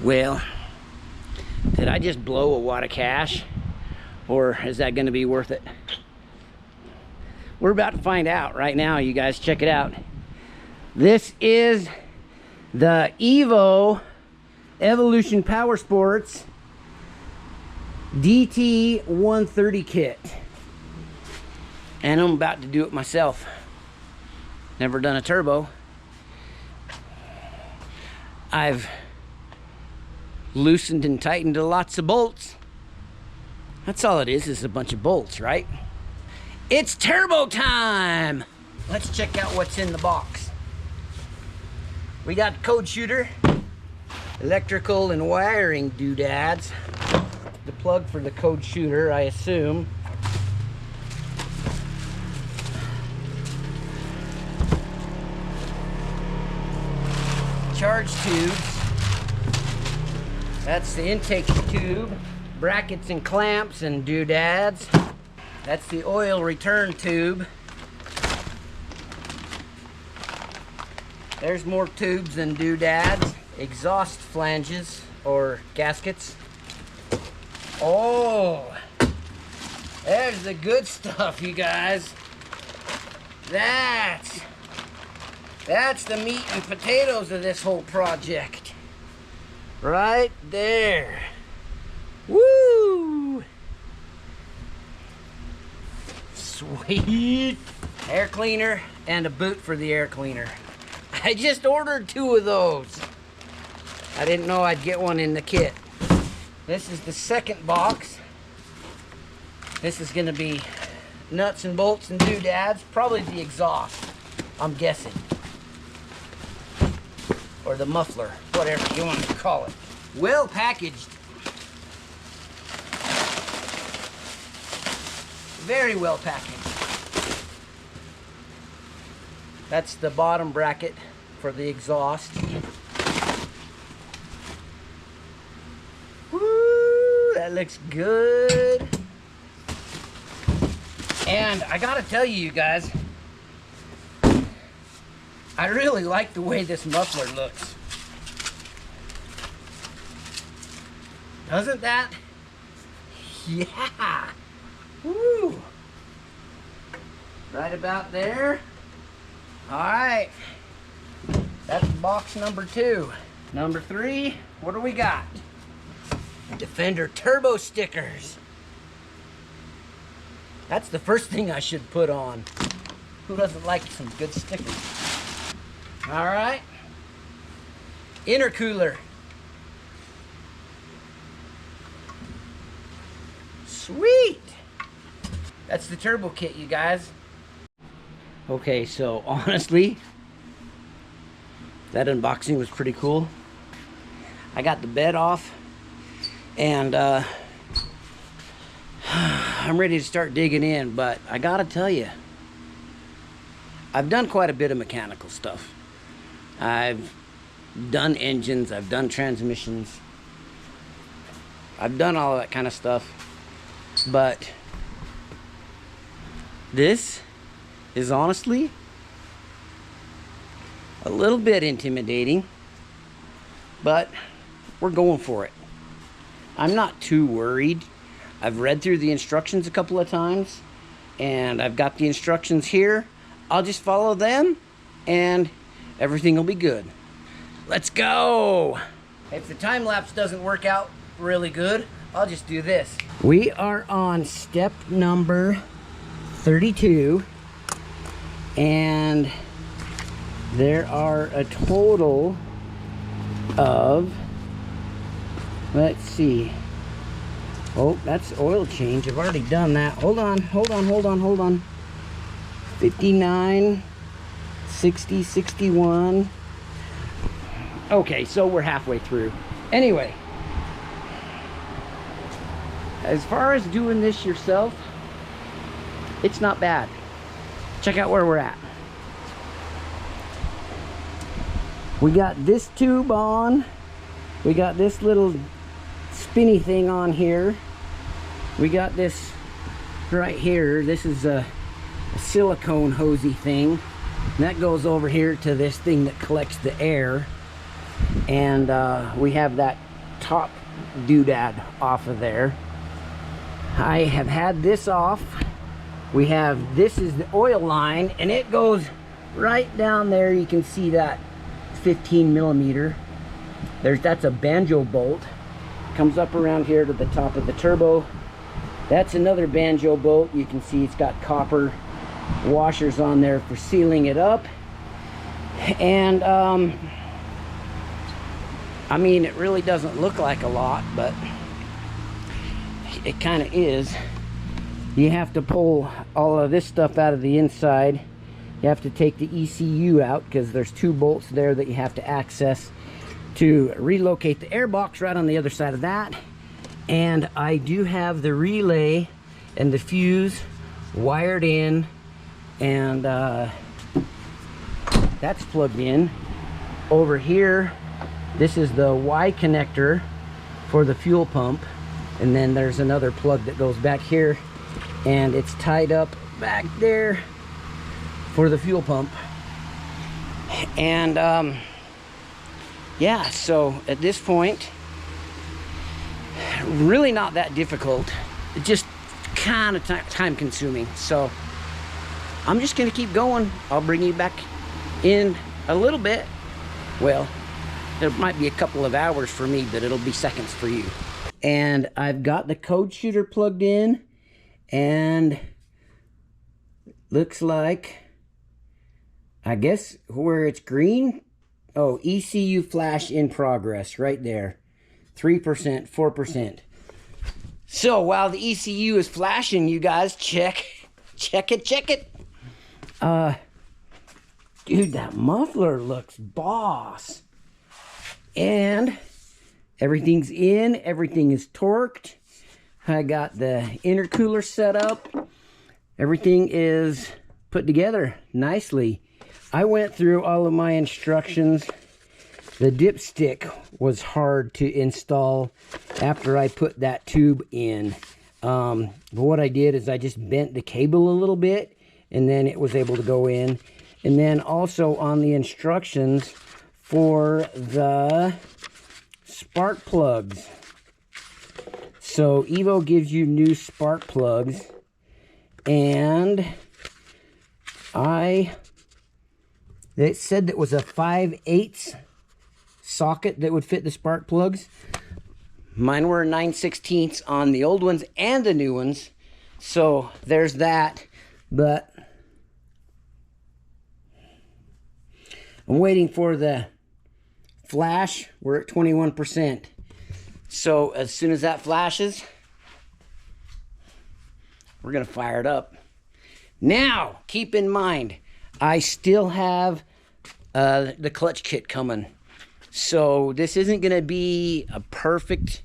Well, did I just blow a wad of cash, or is that going to be worth it? We're about to find out right now. You guys check it out. This is the Evolution Powersports DT 130 kit, and I'm about to do it myself. Never done a turbo. I've loosened and tightened lots of bolts. That's all it is a bunch of bolts, right? It's turbo time! Let's check out what's in the box. We got the code shooter, electrical and wiring doodads, the plug for the code shooter, I assume. Charge tubes. That's the intake tube, brackets and clamps and doodads. That's the oil return tube. There's more tubes and doodads. Exhaust flanges or gaskets. Oh, there's the good stuff, you guys. That's the meat and potatoes of this whole project. Right there. Woo! Sweet. Air cleaner and a boot for the air cleaner. I just ordered 2 of those. I didn't know I'd get one in the kit. This is the second box. This is gonna be nuts and bolts and doodads. Probably the exhaust, I'm guessing. Or the muffler, whatever you want to call it. Well packaged. Very well packaged. That's the bottom bracket for the exhaust. Woo, that looks good. And I gotta tell you guys, I really like the way this muffler looks. Doesn't that? Yeah. Woo. Right about there. All right. That's box number 2. Number 3, what do we got? Defender turbo stickers. That's the first thing I should put on. Who doesn't like some good stickers? All right, intercooler. Sweet. That's the turbo kit, you guys. Okay, so honestly, that unboxing was pretty cool. I got the bed off, and I'm ready to start digging in, but I gotta tell you, I've done quite a bit of mechanical stuff. I've done engines, I've done transmissions, I've done all that kind of stuff, but this is honestly a little bit intimidating, but we're going for it. I'm not too worried. I've read through the instructions a couple of times, and I've got the instructions here. I'll just follow them and everything will be good. Let's go. If the time lapse doesn't work out really good, I'll just do this. We are on step number 32, and there are a total of, let's see. Oh, that's oil change. I've already done that. Hold on. 59, 60, 61. Okay, so we're halfway through. Anyway, as far as doing this yourself, it's not bad. Check out where we're at. We got this tube on. We got this little spinny thing on here. We got this right here. This is a silicone hosey thing. And that goes over here to this thing that collects the air. And we have that top doodad off of there. I have had this off. We have, this is the oil line, and it goes right down there. You can see that 15 millimeter. That's a banjo bolt. Comes up around here to the top of the turbo. That's another banjo bolt. You can see it's got copper washers on there for sealing it up. And I mean, it really doesn't look like a lot, but it kind of is. You have to pull all of this stuff out of the inside. You have to take the ECU out because there's 2 bolts there that you have to access to relocate the airbox right on the other side of that. And I do have the relay and the fuse wired in, and that's plugged in. Over here, this is the Y connector for the fuel pump, and then there's another plug that goes back here, and it's tied up back there for the fuel pump. And yeah, so at this point, really not that difficult. It's just kind of time consuming. So I'm just gonna keep going. I'll bring you back in a little bit. Well, there might be a couple of hours for me, but it'll be seconds for you. And I've got the code shooter plugged in, and looks like, I guess where it's green, oh, ECU flash in progress right there. 3%, 4%. So while the ECU is flashing, you guys check it. Dude, that muffler looks boss. And everything's in, everything is torqued. I got the intercooler set up. Everything is put together nicely. I went through all of my instructions. The dipstick was hard to install after I put that tube in. But what I did is I just bent the cable a little bit, and then it was able to go in. And then also on the instructions for the spark plugs. So Evo gives you new spark plugs, and it said that was a 5/8 socket that would fit the spark plugs. Mine were 9/16 on the old ones and the new ones. So there's that. But I'm waiting for the flash. We're at 21%. So as soon as that flashes, we're gonna fire it up. Now, keep in mind, I still have the clutch kit coming. So this isn't going to be a perfect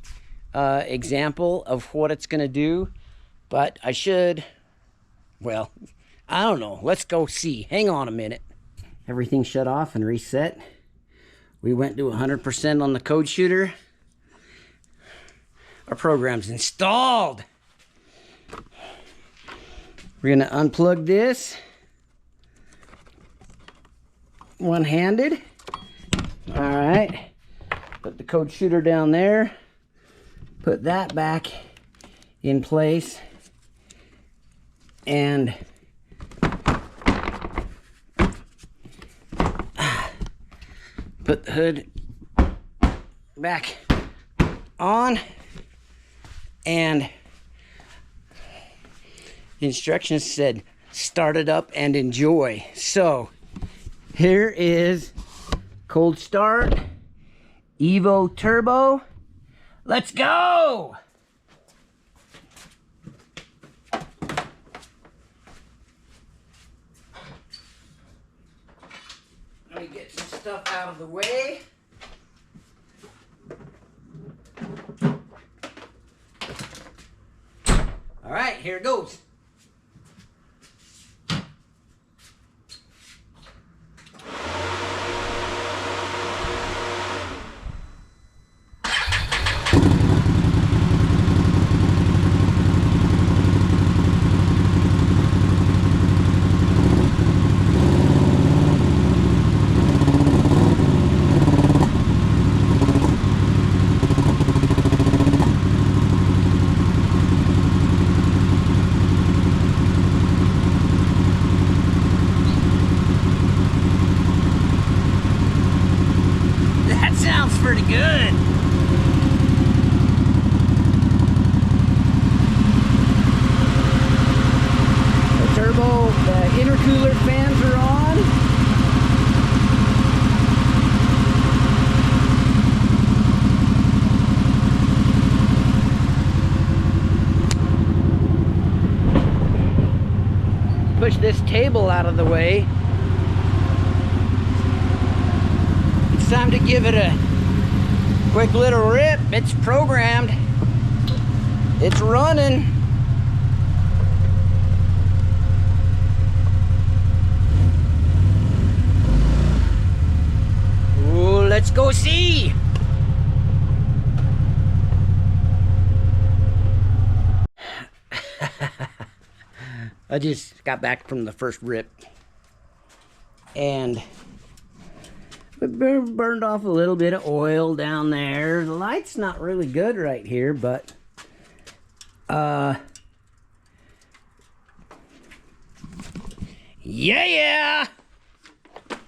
example of what it's going to do, but I should, well, I don't know. Let's go see. Hang on a minute. Everything shut off and reset. We went to 100% on the code shooter. Our program's installed. We're going to unplug this one-handed. All right, put the code shooter down there, put that back in place, and put the hood back on, and the instructions said start it up and enjoy. So here is cold start, Evo Turbo. Let's go! Let me get some stuff out of the way. All right, here it goes. sounds pretty good. The turbo, the intercooler fans are on. Push this table out of the way. It's time to give it a quick little rip. It's programmed. It's running. Ooh, let's go see. I just got back from the first rip and it burned off a little bit of oil down there. The light's not really good right here, but yeah.